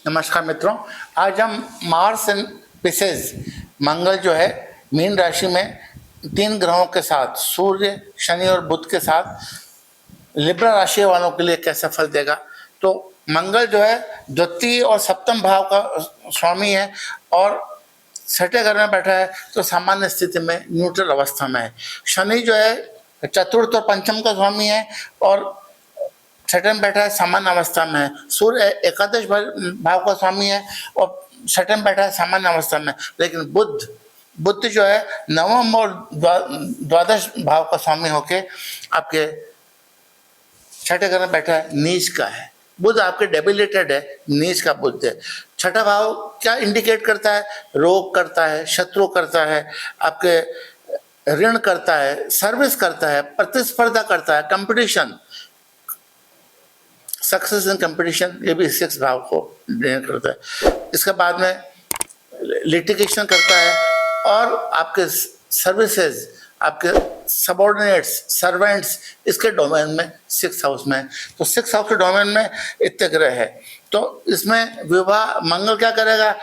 नमस्कार मित्रों, आज हम मार्स एंड पिसेस मंगल जो है मीन राशि में 3 ग्रहों के साथ सूर्य, शनि और बुध के साथ लिब्रा राशि वालों के लिए कैसा फल देगा। तो मंगल जो है द्वितीय और सप्तम भाव का स्वामी है और छठे घर में बैठा है तो सामान्य स्थिति में न्यूट्रल अवस्था में है। शनि जो है चतुर्थ और पंचम का स्वामी है और छठे में बैठा है, सामान्य अवस्था में है। सूर्य एकादश भाव का स्वामी है और छठे में बैठा है, सामान्य अवस्था में। लेकिन बुध जो है नवम और द्वादश भाव का स्वामी होके आपके छठे घर में बैठा है, नीच का है। बुध आपके डेबिलिटेड है, नीच का बुध है। छठा भाव क्या इंडिकेट करता है? रोग करता है, शत्रु करता है, आपके ऋण करता है, सर्विस करता है, प्रतिस्पर्धा करता है, कंपटीशन, सक्सेस इन कंपटीशन, ये भी 6 भाव को डिनोट करता है। इसके बाद में लिटिगेशन करता है और आपके सर्विसेज, आपके सबऑर्डिनेट्स, सर्वेंट्स, इसके डोमेन में 6 हाउस में है। तो 6 हाउस के डोमेन में इतने ग्रह है तो इसमें विवाह मंगल क्या करेगा?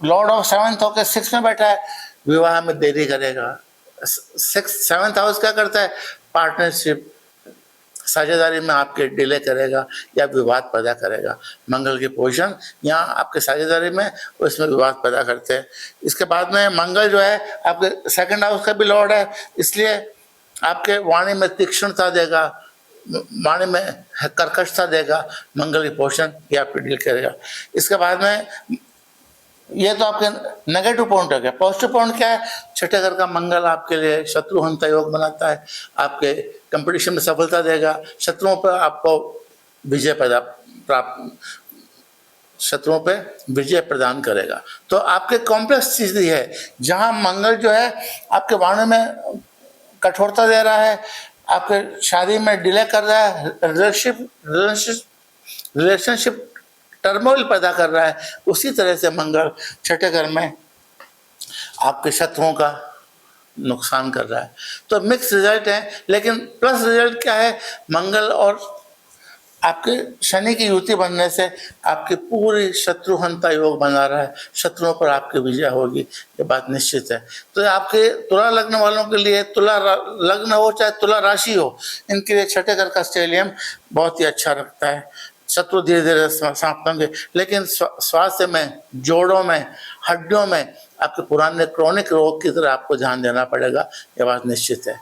लॉर्ड ऑफ 7th होकर 6 में बैठा है, विवाह में देरी करेगा। 7th हाउस क्या करता है? पार्टनरशिप, साझेदारी में आपके डिले करेगा या विवाद पैदा करेगा। मंगल की पोजीशन यहाँ आपके साझेदारी में उसमें विवाद पैदा करते हैं। इसके बाद में मंगल जो है आपके 2nd हाउस का भी लॉर्ड है, इसलिए आपके वाणी में तीक्ष्णता देगा, वाणी में कर्कशता देगा। मंगल की पोजीशन ये आपके डील करेगा। इसके बाद में ये तो आपके नेगेटिव पॉइंट हो गया। पॉजिटिव पॉइंट क्या है? छठे घर का मंगल आपके लिए शत्रुहंता योग बनाता है, आपके कंपटीशन में सफलता देगा, शत्रुओं पर आपको विजय शत्रुओं पे विजय प्रदान करेगा। तो आपके कॉम्प्लेक्स चीज है जहां मंगल जो है आपके वाणी में कठोरता दे रहा है, आपके शादी में डिले कर रहा है, रिलेशनशिप टर्मोइल पैदा कर रहा है, उसी तरह से मंगल छठे घर में आपके शत्रुओं का नुकसान कर रहा है। तो मिक्स रिजल्ट है, लेकिन प्लस रिजल्ट क्या है? मंगल और आपके शनि की युति बनने से आपकी पूरी शत्रुहंता योग बना रहा है, शत्रुओं पर आपकी विजय होगी, ये बात निश्चित है। तो आपके तुला लग्न वालों के लिए, तुला लग्न हो चाहे तुला राशि हो, इनके लिए छठे घर का स्टेलियम बहुत ही अच्छा रखता है। शत्रु धीरे धीरे समाप्त होंगे, लेकिन स्वास्थ्य में, जोड़ों में, हड्डियों में आपके पुराने क्रोनिक रोग की तरह आपको ध्यान देना पड़ेगा, ये बात निश्चित है।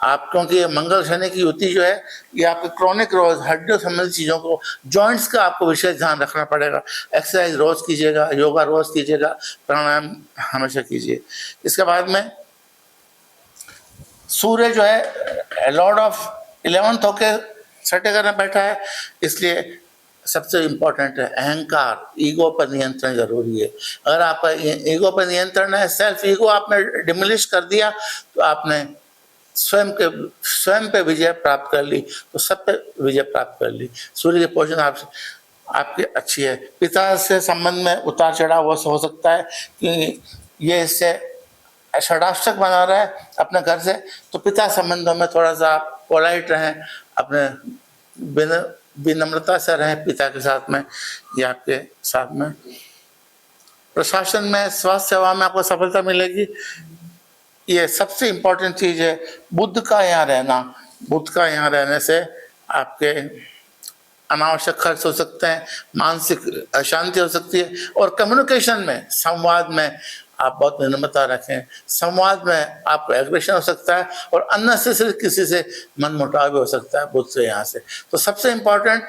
आप क्योंकि ये मंगल शनि की युति जो है ये आपके क्रोनिक रोग, हड्डियों संबंधित चीज़ों को, जॉइंट्स का आपको विशेष ध्यान रखना पड़ेगा। एक्सरसाइज रोज कीजिएगा, योगा रोज कीजिएगा, प्राणायाम हमेशा कीजिए। इसके बाद में सूर्य जो है लॉर्ड ऑफ 11th होके छठे घर में बैठा है, इसलिए सबसे इम्पोर्टेंट है अहंकार, ईगो पर नियंत्रण जरूरी है। अगर आपका ईगो पर नियंत्रण है, सेल्फ ईगो आपने डिमोलिश कर दिया, तो आपने स्वयं पे विजय प्राप्त कर ली, तो सब पे विजय प्राप्त कर ली। सूर्य की पोजीशन आपकी अच्छी है। पिता से संबंध में उतार चढ़ाव हो सकता है कि ये इससे षडाष्टक बना रहा है अपने घर से, तो पिता संबंधों में थोड़ा सा आप पोलाइट रहें, अपने विनम्रता से रहें पिता के साथ में या आपके साथ में। प्रशासन में, स्वास्थ्य सेवा में आपको सफलता मिलेगी, ये सबसे इम्पोर्टेंट चीज़ है। बुध का यहाँ रहने से आपके अनावश्यक खर्च हो सकते हैं, मानसिक अशांति हो सकती है, और कम्युनिकेशन में, संवाद में आप बहुत विनम्रता रखें। संवाद में आपको एग्रेशन हो सकता है और अननेसेसरी किसी से मनमुटाव भी हो सकता है बुध से यहाँ से। तो सबसे इम्पोर्टेंट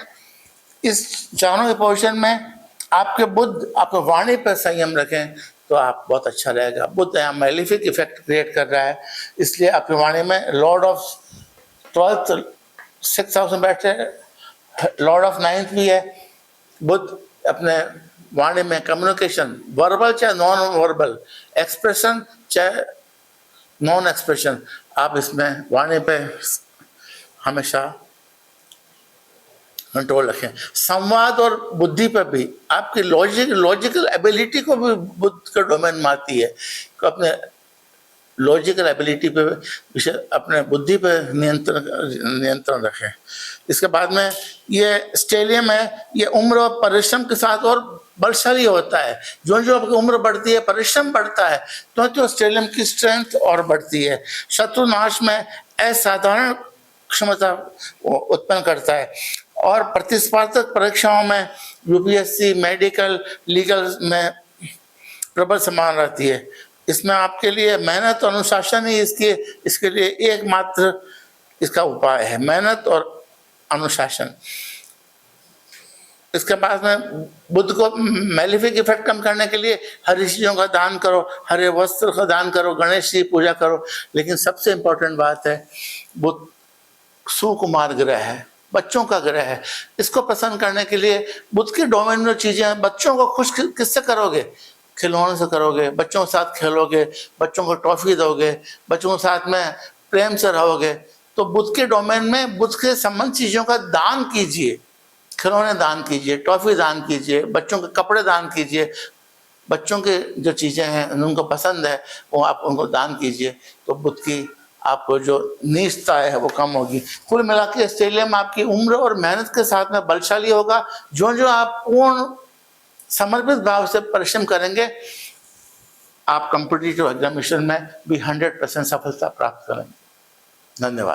इस चारों के पोजीशन में आपके बुध आपको वाणी पर संयम रखें तो आप बहुत अच्छा रहेगा। बुध यहाँ मैलिफिक इफेक्ट क्रिएट कर रहा है, इसलिए आपकी वाणी में Lord of 12th 6th house में बैठे, लॉर्ड ऑफ 9th भी है। बुध अपने वाणी में कम्युनिकेशन, वर्बल चाहे नॉन वर्बल, एक्सप्रेशन चाहे नॉन एक्सप्रेशन, आप इसमें वाणी पे हमेशा कंट्रोल रखें। संवाद और बुद्धि पर भी आपकी लॉजिकल एबिलिटी को भी बुद्ध का डोमेन मारती है, तो अपने लॉजिकल एबिलिटी पे, अपने बुद्धि पे नियंत्रण रखें। इसके बाद में ये स्टेडियम है, ये उम्र और परिश्रम के साथ और बलशाली होता है। जो जो आपकी उम्र बढ़ती है, परिश्रम बढ़ता है, तो स्टेडियम की स्ट्रेंथ और बढ़ती है। शत्रुनाश में असाधारण क्षमता उत्पन्न करता है और प्रतिस्पर्धक परीक्षाओं में यूपीएससी, मेडिकल, लीगल में प्रबल समान रहती है। इसमें आपके लिए मेहनत और अनुशासन ही इसके लिए एकमात्र इसका उपाय है, मेहनत और अनुशासन। इसके बाद में बुद्ध को मैलिफिक इफेक्ट कम करने के लिए हरी चीज़ों का दान करो, हरे वस्त्र का दान करो, गणेश जी पूजा करो। लेकिन सबसे इम्पोर्टेंट बात है, बुद्ध सुकुमार ग्रह है, बच्चों का ग्रह है। इसको प्रसन्न करने के लिए बुद्ध के डोमेन में चीज़ें हैं। बच्चों को खुश किससे करोगे? खिलौने से करोगे, बच्चों के साथ खेलोगे, बच्चों को टॉफी दोगे, बच्चों के साथ में प्रेम से रहोगे। तो बुद्ध के डोमेन में बुद्ध के संबंध चीज़ों का दान कीजिए, खिलौने दान कीजिए, टॉफी दान कीजिए, बच्चों के कपड़े दान कीजिए, बच्चों के जो चीज़ें हैं उनको पसंद है वो आप उनको दान कीजिए। तो बुद्ध की आपको जो नीचता है वो कम होगी। कुल मिला के ऑस्ट्रेलिया में आपकी उम्र और मेहनत के साथ में बलशाली होगा। जो जो आप पूर्ण समर्पित भाव से परिश्रम करेंगे, आप कॉम्पिटिटिव एग्जामिनेशन में भी 100% सफलता प्राप्त करेंगे। धन्यवाद।